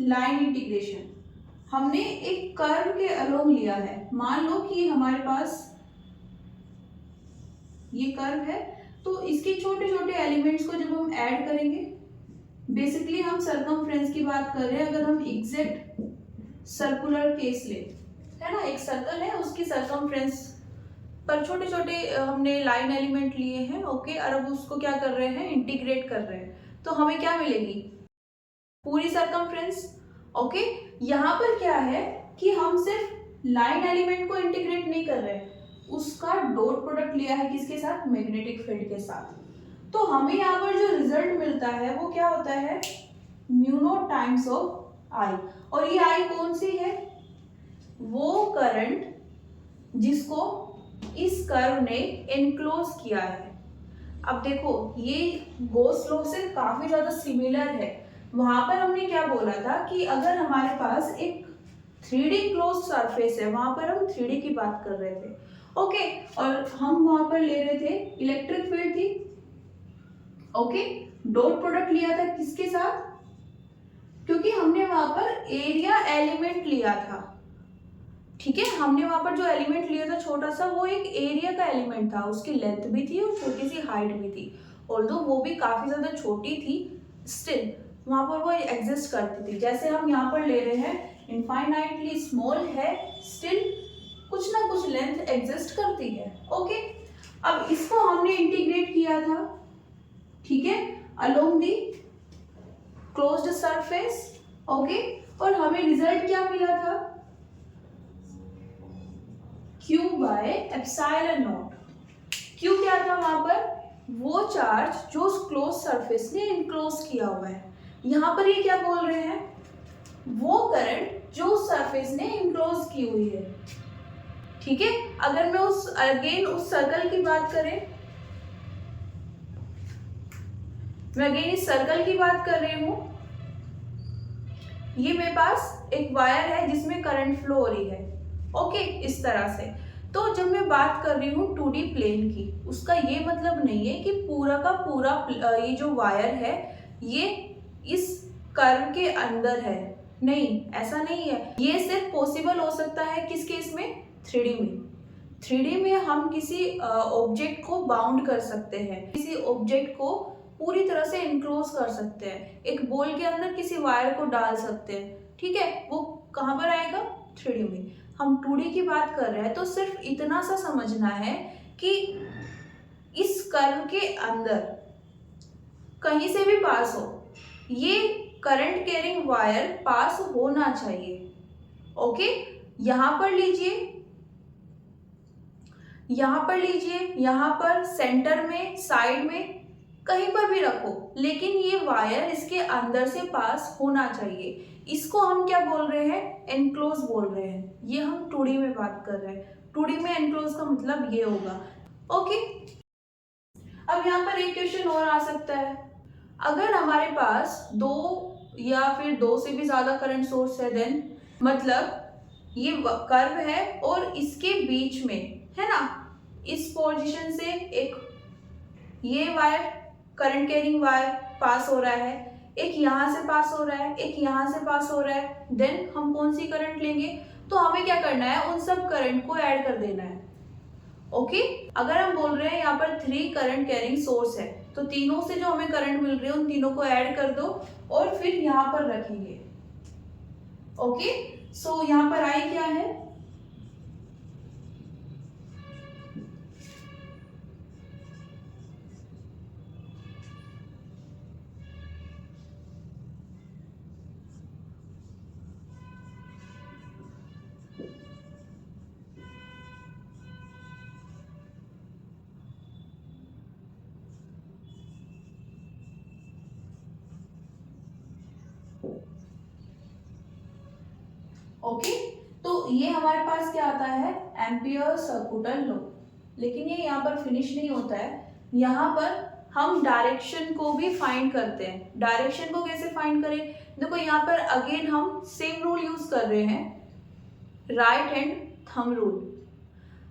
लाइन इंटीग्रेशन। हमने एक कर्व के अलोंग लिया है, मान लो कि हमारे पास ये कर्व है, तो इसके छोटे छोटे एलिमेंट्स को जब हम ऐड करेंगे, बेसिकली हम सर्कमफ्रेंस की बात कर रहे हैं। अगर हम एग्जैक्ट सर्कुलर केस ले, है ना, एक सर्कल है, उसकी सर्कमफ्रेंस पर छोटे छोटे हमने लाइन एलिमेंट लिए हैं, ओके, और अब उसको क्या कर रहे हैं, इंटीग्रेट कर रहे हैं, तो हमें क्या मिलेगी, पूरी सर्कमफ्रेंस। ओके, यहाँ पर क्या है कि हम सिर्फ लाइन एलिमेंट को इंटीग्रेट नहीं कर रहे, उसका डॉट प्रोडक्ट लिया है किसके साथ, मैग्नेटिक फील्ड के साथ। तो हमें यहाँ पर जो रिजल्ट मिलता है वो क्या होता है, म्यू नॉट टाइम्स ऑफ आई, और ये आई कौन सी है, वो करंट जिसको इस कर्व ने एनक्लोज किया है। अब देखो ये गॉस लॉ से काफी ज्यादा सिमिलर है। वहां पर हमने क्या बोला था कि अगर हमारे पास एक 3D क्लोज सरफेस है, वहां पर हम 3D की बात कर रहे थे, ओके, और हम वहां पर ले रहे थे इलेक्ट्रिक फील्ड थी, ओके, डॉट प्रोडक्ट लिया था किसके साथ, क्योंकि हमने वहां पर एरिया एलिमेंट लिया था, ठीक है, हमने वहां पर जो एलिमेंट लिया था छोटा सा, वो एक एरिया का एलिमेंट था, उसकी लेंथ भी थी और छोटी सी हाइट भी थी, ऑल्दो वो भी काफी ज्यादा छोटी थी, स्टिल वहां पर वो एग्जिस्ट करती थी। जैसे हम यहाँ पर ले रहे हैं, इनफाइनाइटली स्मॉल है, स्टिल कुछ ना कुछ लेंथ एग्जिस्ट करती है। ओके, अब इसको हमने इंटीग्रेट किया था, ठीक है, along the closed surface. Okay, और हमें रिजल्ट क्या मिला था, Q by epsilon not. Q क्या था वहां पर, वो चार्ज जो उस क्लोज सरफेस ने इनक्लोज किया हुआ है। यहाँ पर ये क्या बोल रहे हैं, वो करंट जो उस सरफेस ने इनक्लोज की हुई है। ठीक है, अगर मैं उस सर्कल की बात करें, मैं अगेन इस सर्कल की बात कर रही हूं। ये मेरे पास एक वायर है जिसमें करंट फ्लो हो रही है। ओके, इस तरह से। तो जब मैं बात कर रही हूँ 2D प्लेन की, उसका ये मतलब नहीं है कि पूरा का पूरा ये जो वायर है ये इस कर्व के अंदर है, नहीं, ऐसा नहीं है। ये सिर्फ पॉसिबल हो सकता है किस केस में, 3D में। 3D में हम किसी ऑब्जेक्ट को बाउंड कर सकते हैं, किसी ऑब्जेक्ट को पूरी तरह से इनक्लोज कर सकते हैं, एक बॉल के अंदर किसी वायर को डाल सकते हैं। ठीक है, वो कहाँ पर आएगा, 3D में। हम 2D की बात कर रहे हैं तो सिर्फ इतना सा समझना है कि इस कर्व के अंदर कहीं से भी पास हो, ये करंट कैरिंग वायर पास होना चाहिए। ओके, यहां पर लीजिए, यहां पर लीजिए, यहां पर सेंटर में, साइड में, कहीं पर भी रखो, लेकिन ये वायर इसके अंदर से पास होना चाहिए। इसको हम क्या बोल रहे हैं, एनक्लोज बोल रहे हैं। ये हम 2D में बात कर रहे हैं। 2D में एनक्लोज का मतलब ये होगा। ओके, अब यहाँ पर एक क्वेश्चन और आ सकता है, अगर हमारे पास 2 या फिर 2 से भी ज्यादा करंट सोर्स है, देन मतलब ये कर्व है और इसके बीच में है ना, इस पोजीशन से एक ये वायर, करंट कैरिंग वायर पास हो रहा है, एक यहां से पास हो रहा है, एक यहां से पास हो रहा है, देन हम कौन सी करंट लेंगे, तो हमें क्या करना है, उन सब करंट को ऐड कर देना है। ओके, अगर हम बोल रहे हैं यहाँ पर 3 करंट कैरिंग सोर्स है, तो तीनों से जो हमें करंट मिल रही है उन तीनों को ऐड कर दो और फिर यहाँ पर रखेंगे। ओके, सो यहाँ पर आई क्या है, ओके, तो ये हमारे पास क्या आता है, एम्पियर सर्कुलर लॉ। लेकिन ये यहाँ पर फिनिश नहीं होता है, यहाँ पर हम डायरेक्शन को भी फाइंड करते हैं। डायरेक्शन को कैसे फाइंड करें, देखो यहाँ पर अगेन हम सेम रूल यूज कर रहे हैं, राइट हैंड थंब रूल।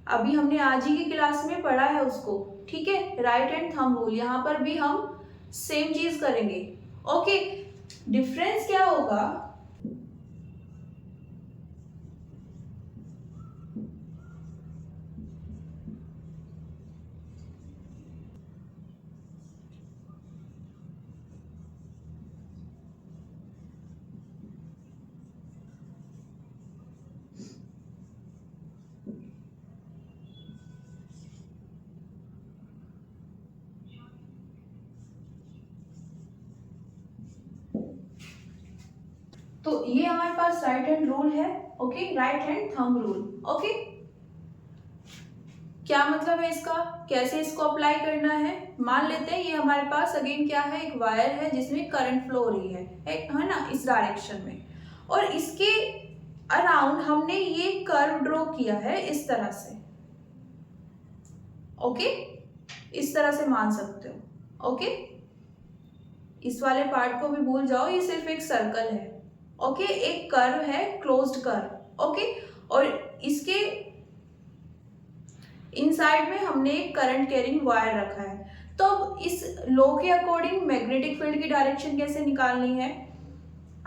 अभी हमने आज ही की क्लास में पढ़ा है उसको, ठीक है, राइट हैंड थंब रूल। यहाँ पर भी हम सेम चीज करेंगे। ओके, डिफरेंस क्या होगा, तो ये हमारे पास राइट हैंड रूल है। Okay, right hand thumb rule. Okay, क्या मतलब है इसका, कैसे इसको अप्लाई करना है, मान लेते हैं ये हमारे पास अगेन क्या है, एक वायर है जिसमें करंट फ्लो हो रही है ना, इस डायरेक्शन में, और इसके अराउंड हमने ये कर्व ड्रॉ किया है इस तरह से। ओके, इस तरह से मान सकते हो। ओके, इस वाले पार्ट को भी भूल जाओ, ये सिर्फ एक सर्कल है। ओके, एक कर्व है, क्लोज्ड कर्व। ओके, और इसके इनसाइड में हमने एक करंट कैरिंग वायर रखा है। तो अब इस लॉ के अकॉर्डिंग मैग्नेटिक फील्ड की डायरेक्शन कैसे निकालनी है,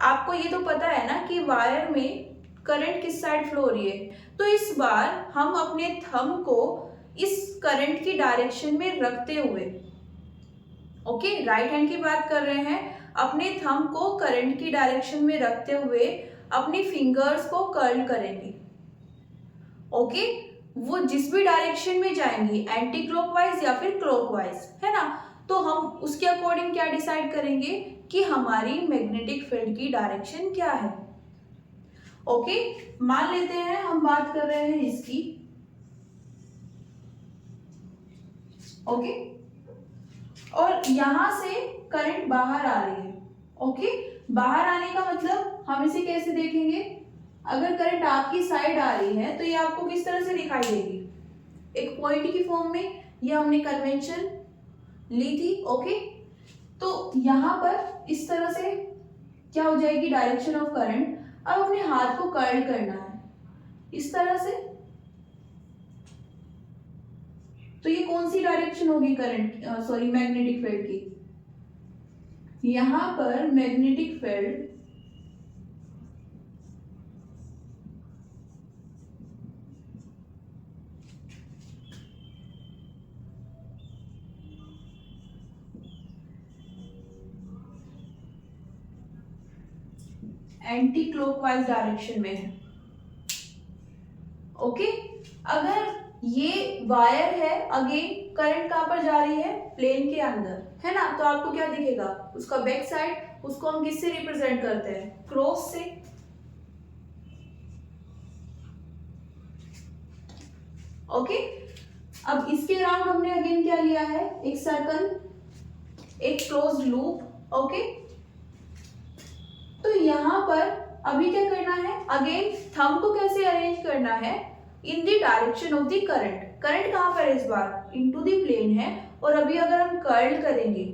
आपको ये तो पता है ना कि वायर में करंट किस साइड फ्लो हो रही है। तो इस बार हम अपने थंब को इस करंट की डायरेक्शन में रखते हुए, ओके, राइट हैंड की बात कर रहे हैं, अपने थंब को करंट की डायरेक्शन में रखते हुए अपनी फिंगर्स को कर्ल करेंगे। ओके, वो जिस भी डायरेक्शन में जाएंगी, एंटी क्लॉकवाइज या फिर क्लॉकवाइज, है ना, तो हम उसके अकॉर्डिंग क्या डिसाइड करेंगे कि हमारी मैग्नेटिक फील्ड की डायरेक्शन क्या है। ओके, मान लेते हैं हम बात कर रहे हैं इसकी। ओके, और यहां से करंट बाहर आ रही है। ओके, बाहर आने का मतलब हम इसे कैसे देखेंगे, अगर करंट आपकी साइड आ रही है तो ये आपको किस तरह से दिखाई देगी, एक पॉइंट की फॉर्म में। ये हमने कन्वेंशन ली थी। ओके, तो यहां पर इस तरह से क्या हो जाएगी डायरेक्शन ऑफ करंट। अब अपने हाथ को कर्ल करना है इस तरह से, तो ये कौन सी डायरेक्शन होगी करंट, सॉरी मैग्नेटिक फील्ड की। यहां पर magnetic field anti clockwise direction में है। ओके, अगर ये वायर है, अगेन करंट कहां पर जा रही है, प्लेन के अंदर, है ना, तो आपको क्या दिखेगा, उसका बैक साइड, उसको हम किससे रिप्रेजेंट करते हैं, क्रॉस से। ओके, अब इसके अराउंड हमने अगेन क्या लिया है, एक सर्कल, एक क्लोज्ड लूप। ओके, तो यहां पर अभी क्या करना है, अगेन थंब को कैसे अरेंज करना है, in the direction of the current. Current कहां पर है इस बार, इनटू द प्लेन है, और अभी अगर हम कर्ल करेंगे,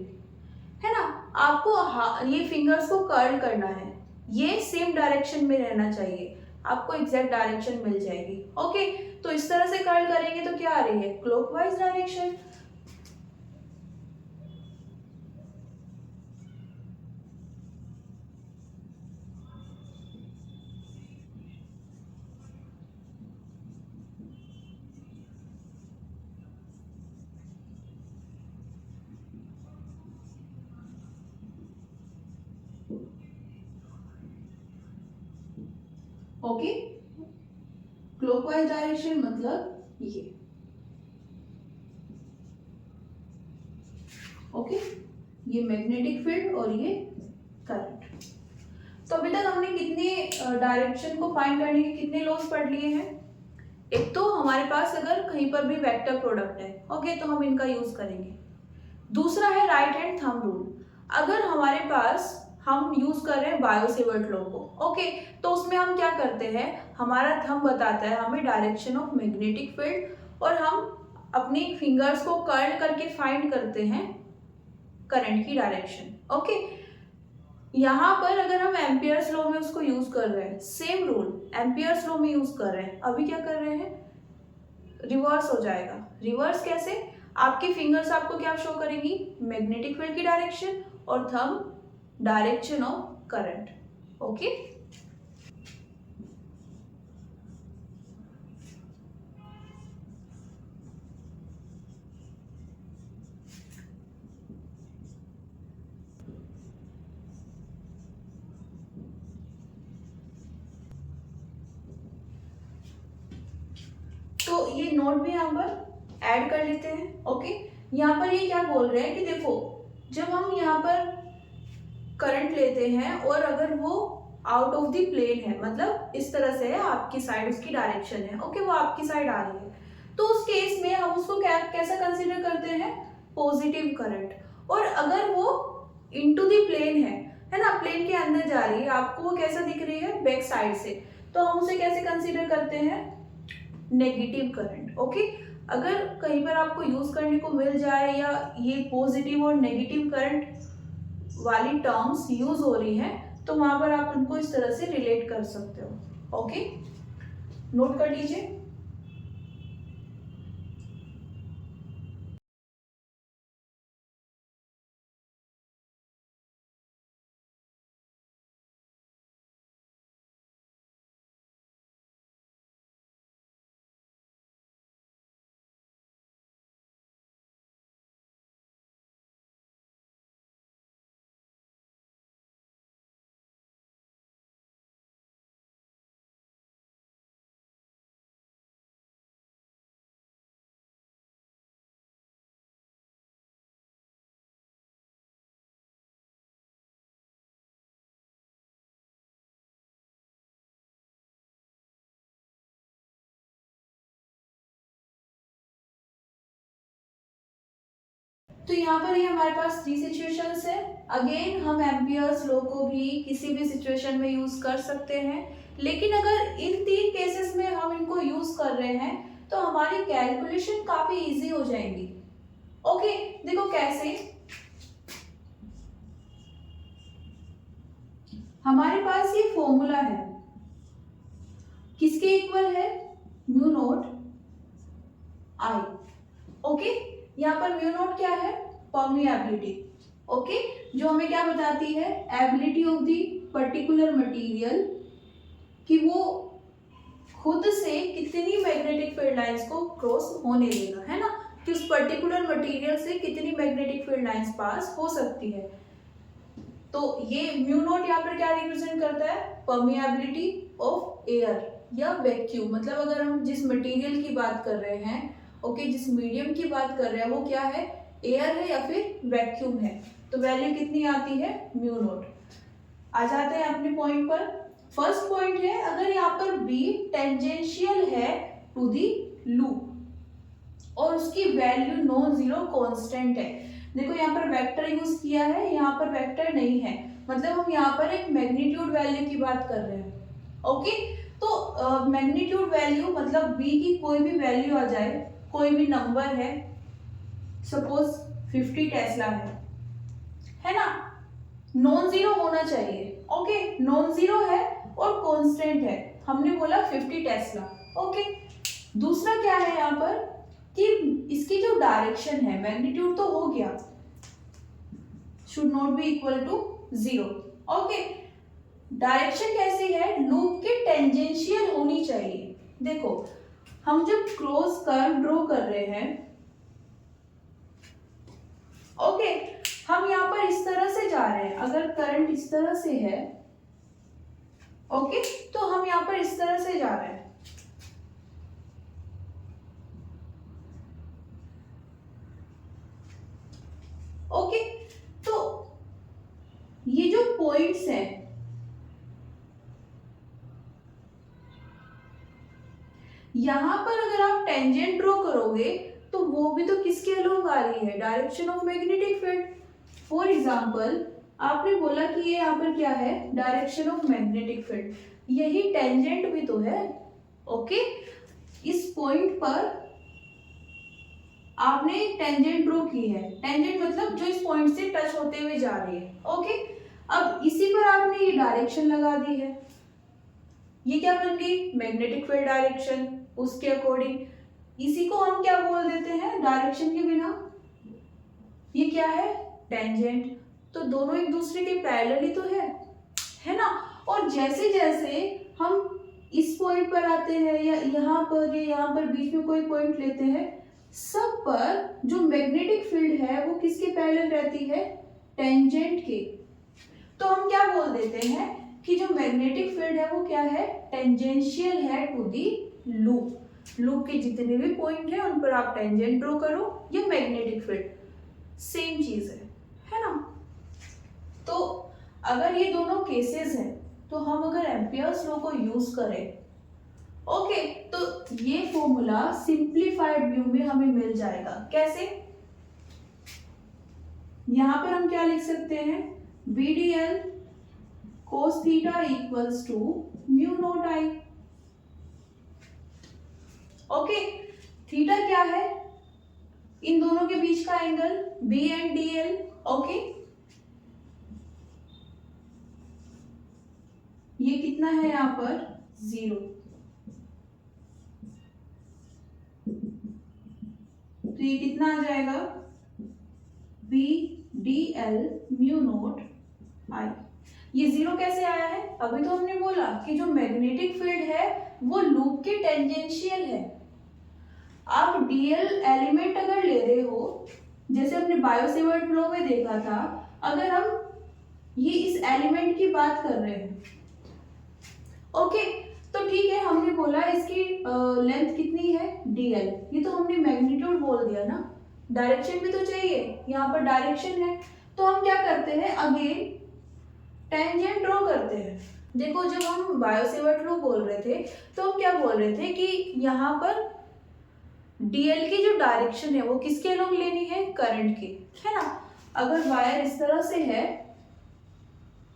है ना, आपको ये फिंगर्स को कर्ल करना है, ये सेम डायरेक्शन में रहना चाहिए, आपको एग्जैक्ट डायरेक्शन मिल जाएगी। ओके, तो इस तरह से कर्ल करेंगे तो क्या आ रही है, clockwise direction. Okay, clockwise direction मतलब ये। ओके, ये मैग्नेटिक फील्ड और ये करंट। तो अभी तक हमने कितने डायरेक्शन को फाइंड करने के कितने लॉज पढ़ लिए हैं। एक तो हमारे पास अगर कहीं पर भी वेक्टर प्रोडक्ट है, ओके, तो हम इनका यूज करेंगे। दूसरा है राइट हैंड थंब रूल। अगर हमारे पास हम यूज कर रहे हैं बायो-सेवर्ट लॉ को, ओके, तो उसमें हम क्या करते हैं, हमारा थंब बताता है हमें डायरेक्शन ऑफ मैग्नेटिक फील्ड, और हम अपनी फिंगर्स को कर्ल करके फाइंड करते हैं करंट की डायरेक्शन। ओके, यहाँ पर अगर हम एम्पियर्स लॉ में उसको यूज कर रहे हैं, सेम रूल एम्पियर्स लॉ में यूज कर रहे हैं, अभी क्या कर रहे हैं, रिवर्स हो जाएगा। रिवर्स कैसे, आपकी फिंगर्स आपको क्या शो करेंगी, मैग्नेटिक फील्ड की डायरेक्शन, और thumb direction of current. Okay, तो ये नोट भी यहाँ पर ऐड कर लेते हैं। ओके, यहाँ पर ये क्या बोल रहे हैं कि देखो, जब हम यहाँ पर करंट लेते हैं और अगर वो आउट ऑफ द प्लेन है, मतलब इस तरह से है, आपकी साइड उसकी डायरेक्शन है, ओके, वो आपकी साइड आ रही है, तो उस केस में हम उसको क्या कैसा कंसीडर करते हैं, पॉजिटिव करंट। और अगर वो इनटू द प्लेन है ना, प्लेन के अंदर जा रही है, आपको वो कैसा दिख रही है, बैक साइड से, तो हम उसे कैसे कंसीडर करते हैं, नेगेटिव करंट। ओके, अगर कहीं पर आपको यूज करने को मिल जाए या ये पॉजिटिव और नेगेटिव करंट वाली टर्म्स यूज हो रही हैं, तो वहां पर आप उनको इस तरह से रिलेट कर सकते हो। ओके, नोट कर लीजिए। तो यहाँ पर ये हमारे पास 3 सिचुएशंस है। अगेन हम एम्पियर्स लॉ को भी किसी भी सिचुएशन में यूज कर सकते हैं, लेकिन अगर इन 3 केसेस में हम इनको यूज कर रहे हैं तो हमारी कैलकुलेशन काफी इजी हो जाएंगी। ओके, देखो कैसे। हमारे पास ये फॉर्मूला है, किसके इक्वल है, म्यू नॉट आई। ओके, यहाँ पर म्यू नॉट क्या है, परमिएबिलिटी। ओके, जो हमें क्या बताती है, ability of the particular material कि वो खुद से कितनी मैग्नेटिक फील्ड लाइंस को क्रॉस होने देगा, है ना, कि उस पर्टिकुलर मटेरियल से कितनी मैग्नेटिक फील्ड लाइंस पास हो सकती है। तो ये म्यू नॉट यहाँ पर क्या रिप्रेजेंट करता है, परमिएबिलिटी ऑफ एयर या वैक्यूम। मतलब अगर हम जिस मटेरियल की बात कर रहे हैं, ओके, जिस मीडियम की बात कर रहे हैं वो क्या है, एयर है या फिर वैक्यूम है, तो वैल्यू कितनी आती है, म्यू नॉट। आ जाते हैं अपने पॉइंट पर। फर्स्ट पॉइंट है, अगर यहाँ पर बी टेंजेंशियल है टू दी लूप और उसकी वैल्यू नॉन जीरो कांस्टेंट है। देखो यहाँ पर वेक्टर यूज किया है, यहाँ पर वेक्टर नहीं है, मतलब हम यहाँ पर एक मैग्नीट्यूड वैल्यू की बात कर रहे हैं। ओके, तो मैग्नीट्यूड वैल्यू मतलब बी की कोई भी वैल्यू आ जाए, कोई भी नंबर है, सपोज 50 टेस्ला है ना, नॉन जीरो होना चाहिए। ओके, नॉन जीरो है और कांस्टेंट है, हमने बोला 50 टेस्ला। ओके, दूसरा क्या है यहाँ पर कि इसकी जो डायरेक्शन है, मैग्नीट्यूड तो हो गया, should not be equal to 0। Okay, direction कैसी है, लूप के टेंजेंशियल होनी चाहिए। देखो हम जब क्रॉस कर्व ड्रॉ कर रहे हैं, ओके, हम यहाँ पर इस तरह से जा रहे हैं, अगर करंट इस तरह से है, ओके, तो हम यहाँ पर इस तरह से जा रहे हैं। ओके, तो ये जो पॉइंट्स हैं, यहां पर अगर आप टेंजेंट ड्रॉ करोगे तो वो भी तो किसके अलोंग आ रही है, direction of magnetic field. For example आपने बोला कि ये यहाँ पर क्या है, डायरेक्शन ऑफ मैग्नेटिक फील्ड, यही टेंजेंट भी तो है। ओके, इस पॉइंट पर आपने एक टेंजेंट ड्रॉ की है, टेंजेंट मतलब जो इस पॉइंट से टच होते हुए जा रही है। ओके, अब इसी पर आपने ये डायरेक्शन लगा दी है, ये क्या बन गई, मैग्नेटिक फील्ड डायरेक्शन। उसके अकॉर्डिंग इसी को हम क्या बोल देते हैं, डायरेक्शन के बिना ये क्या है, टेंजेंट। तो दोनों एक दूसरे के पैरेलल ही तो है ना। और जैसे जैसे हम इस पॉइंट पर आते हैं या यहाँ पर बीच में कोई पॉइंट लेते हैं, सब पर जो मैग्नेटिक फील्ड है वो किसके पैरेलल रहती है, टेंजेंट के। तो हम क्या बोल देते हैं कि जो मैग्नेटिक फील्ड है वो क्या है, टेंजेंशियल है टू दी लूप। लूप के जितने भी पॉइंट है उन पर आप टेंजेंट ड्रॉ करो, ये मैग्नेटिक फील्ड सेम चीज है ना। तो अगर ये दोनों केसेस हैं तो हम अगर एम्पियर्स लॉ को यूज करें, ओके, तो ये फॉर्मूला सिंप्लीफाइड व्यू में हमें मिल जाएगा। कैसे, यहां पर हम क्या लिख सकते हैं, VDL cos theta equals to mu naught I. Okay, theta क्या है, इन दोनों के बीच का angle B and DL। Okay, ये कितना है यहाँ पर 0, तो ये कितना आ जाएगा, BDL म्यू नॉट आई। ये 0 कैसे आया है, अभी तो हमने बोला कि जो मैग्नेटिक फील्ड है वो लूप के टेंजेंशियल है। आप डीएल एलिमेंट अगर ले रहे हो, जैसे हमने बायो-सेवर्ट लॉ में देखा था, अगर हम ये इस एलिमेंट की बात कर रहे हैं, ओके, तो ठीक है, हमने बोला इसकी लेंथ कितनी है, डीएल, ये तो हमने मैग्नीट्यूड बोल दिया ना, डायरेक्शन भी तो चाहिए, यहाँ पर डायरेक्शन है, तो हम क्या करते हैं, अगेन टेंजेंट ड्रॉ करते हैं। देखो जब हम बायो-सेवर्ट लॉ बोल रहे थे तो हम क्या बोल रहे थे कि यहाँ पर डीएल की जो डायरेक्शन है वो किसके अलोंग लेनी है, करंट के, है ना। अगर वायर इस तरह से है,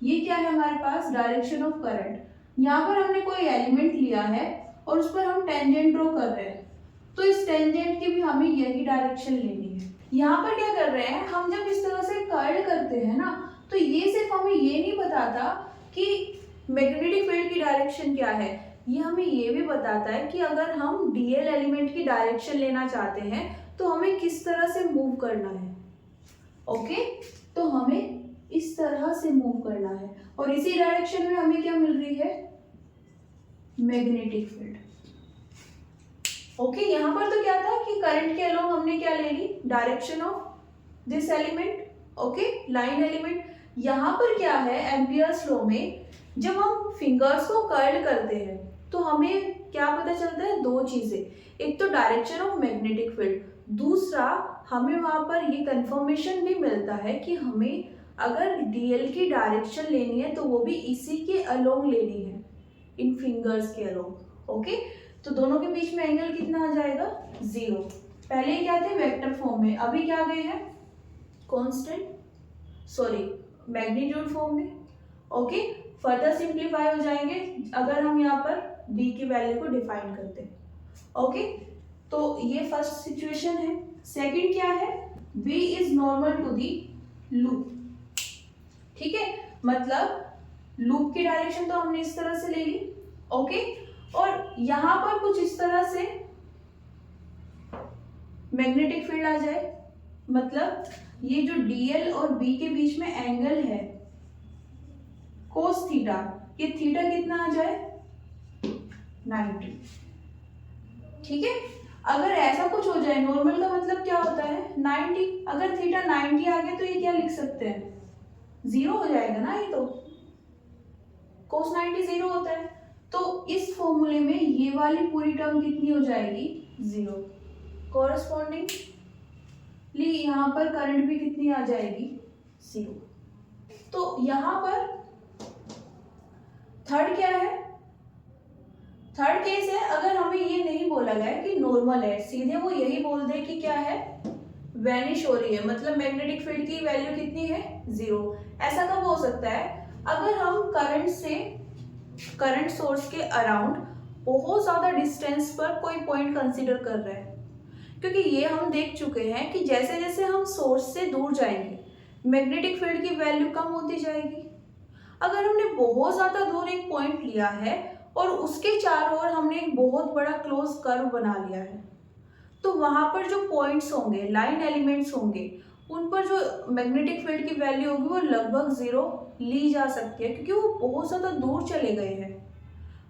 ये क्या है हमारे पास, डायरेक्शन ऑफ करंट। यहाँ पर हमने कोई एलिमेंट लिया है और उस पर हम टेंजेंट ड्रॉ कर रहे हैं, तो इस टेंजेंट की भी हमें यही डायरेक्शन लेनी है। यहाँ पर क्या कर रहे हैं हम, जब इस तरह से कर्ल करते हैं ना, तो ये सिर्फ हमें ये नहीं बताता कि मैग्नेटिक फील्ड की डायरेक्शन क्या है, ये हमें ये भी बताता है कि अगर हम डीएल एलिमेंट की डायरेक्शन लेना चाहते हैं तो हमें किस तरह से मूव करना है। ओके, तो हमें इस तरह से मूव करना है और इसी डायरेक्शन में हमें क्या मिल रही है, मैग्नेटिक फील्ड। ओके, यहाँ पर तो क्या था कि करंट के अलोंग हमने क्या ले ली, direction of this element, okay, line element. यहाँ पर क्या है, एम्पियर्स लॉ में जब हम फिंगर्स को कर्ल करते हैं तो हमें क्या पता चलता है, दो चीजें, एक तो डायरेक्शन ऑफ मैग्नेटिक फील्ड, दूसरा हमें वहां पर ये कंफर्मेशन भी मिलता है कि हमें अगर डीएल की डायरेक्शन लेनी है तो वो भी इसी के अलोंग लेनी है, इन फिंगर्स के अलोंग। ओके, तो दोनों के बीच में एंगल कितना आ जाएगा, 0। पहले क्या थे, वेक्टर फॉर्म में, अभी क्या गए हैं, कांस्टेंट, सॉरी मैग्नीट्यूड फॉर्म में। ओके, फर्दर सिंप्लीफाई हो जाएंगे अगर हम यहाँ पर b की वैल्यू को डिफाइन करते हैं। ओके, तो ये फर्स्ट सिचुएशन है। सेकंड क्या है, b is normal to the loop, ठीक है, मतलब लूप की डायरेक्शन तो हमने इस तरह से ले ली। ओके, और यहां पर कुछ इस तरह से मैग्नेटिक फील्ड आ जाए, मतलब ये जो डीएल और बी के बीच में एंगल है कोस थीटा, ये थीटा कितना आ जाए, 90, ठीक है। अगर ऐसा कुछ हो जाए, नॉर्मल का मतलब क्या होता है, 90, अगर थीटा 90 आ गया तो ये क्या लिख सकते हैं, 0 हो जाएगा ना, ये तो कोस 90 0 होता है, तो इस फॉर्मूले में ये वाली पूरी टर्म कितनी हो जाएगी, 0। कॉरस्पॉन्डिंगली यहाँ पर करंट भी कितनी आ जाएगी, 0। तो यहाँ पर थर्ड क्या है, थर्ड केस है, अगर हमें ये नहीं बोला गया कि नॉर्मल है, सीधे वो यही बोल दे कि क्या है, वैनिश हो रही है, मतलब मैग्नेटिक फील्ड की वैल्यू कितनी है, 0। ऐसा कब हो सकता है, अगर हम करंट सोर्स के अराउंड बहुत ज्यादा डिस्टेंस पर कोई पॉइंट कंसीडर कर रहे हैं, क्योंकि ये हम देख चुके हैं कि जैसे जैसे हम सोर्स से दूर जाएंगे मैग्नेटिक फील्ड की वैल्यू कम होती जाएगी। अगर हमने बहुत ज्यादा दूर एक पॉइंट लिया है और उसके चारों ओर हमने एक बहुत बड़ा क्लोज कर्व बना लिया है, तो वहां पर जो पॉइंट्स होंगे, लाइन एलिमेंट्स होंगे, उन पर जो मैग्नेटिक फील्ड की वैल्यू होगी वो लगभग 0 ली जा सकती है, क्योंकि वो बहुत ज़्यादा दूर चले गए हैं।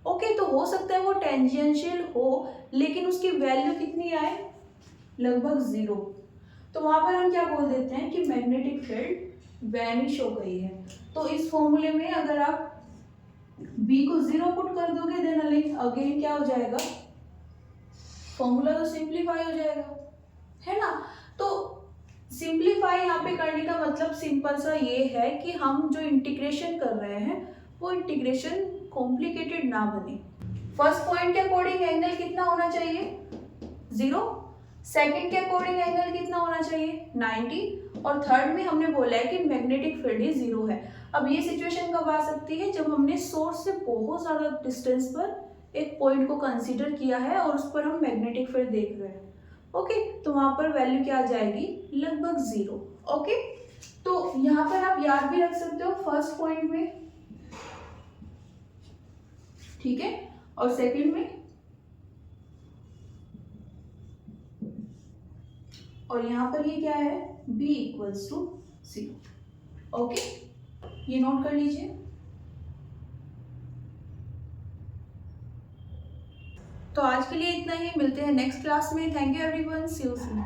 ओके, तो हो सकता है वो टेंजेंशियल हो लेकिन उसकी वैल्यू कितनी आए, लगभग 0। तो वहां पर हम क्या बोल देते हैं कि मैग्नेटिक फील्ड वैनिश हो गई है। तो इस फॉर्मूले में अगर आप b को 0 पुट कर दोगे देन अगेन क्या हो जाएगा, फॉर्मूला तो सिंप्लीफाई हो जाएगा, है ना। तो सिंप्लीफाई यहाँ पे करने का मतलब सिंपल सा ये है कि हम जो इंटीग्रेशन कर रहे हैं वो इंटीग्रेशन कॉम्प्लिकेटेड ना बने। फर्स्ट पॉइंट के अकॉर्डिंग एंगल कितना होना चाहिए, 0। सेकंड के अकॉर्डिंग एंगल कितना होना चाहिए, 90, और थर्ड में हमने बोला है कि मैग्नेटिक फील्ड ही 0 है। अब ये सिचुएशन कब आ सकती है, जब हमने सोर्स से बहुत ज्यादा डिस्टेंस पर एक पॉइंट को कंसीडर किया है और उस पर हम मैग्नेटिक फील्ड देख रहे हैं। ओके, तो वहां पर वैल्यू क्या आ जाएगी, लगभग 0। ओके, तो यहाँ पर आप याद भी रख सकते हो फर्स्ट पॉइंट में, ठीक है, और सेकंड में, और यहाँ पर ये क्या है, b इक्वल्स टू 0। ओके, ये नोट कर लीजिए। तो आज के लिए इतना ही, मिलते हैं नेक्स्ट क्लास में। Thank you everyone, see you soon.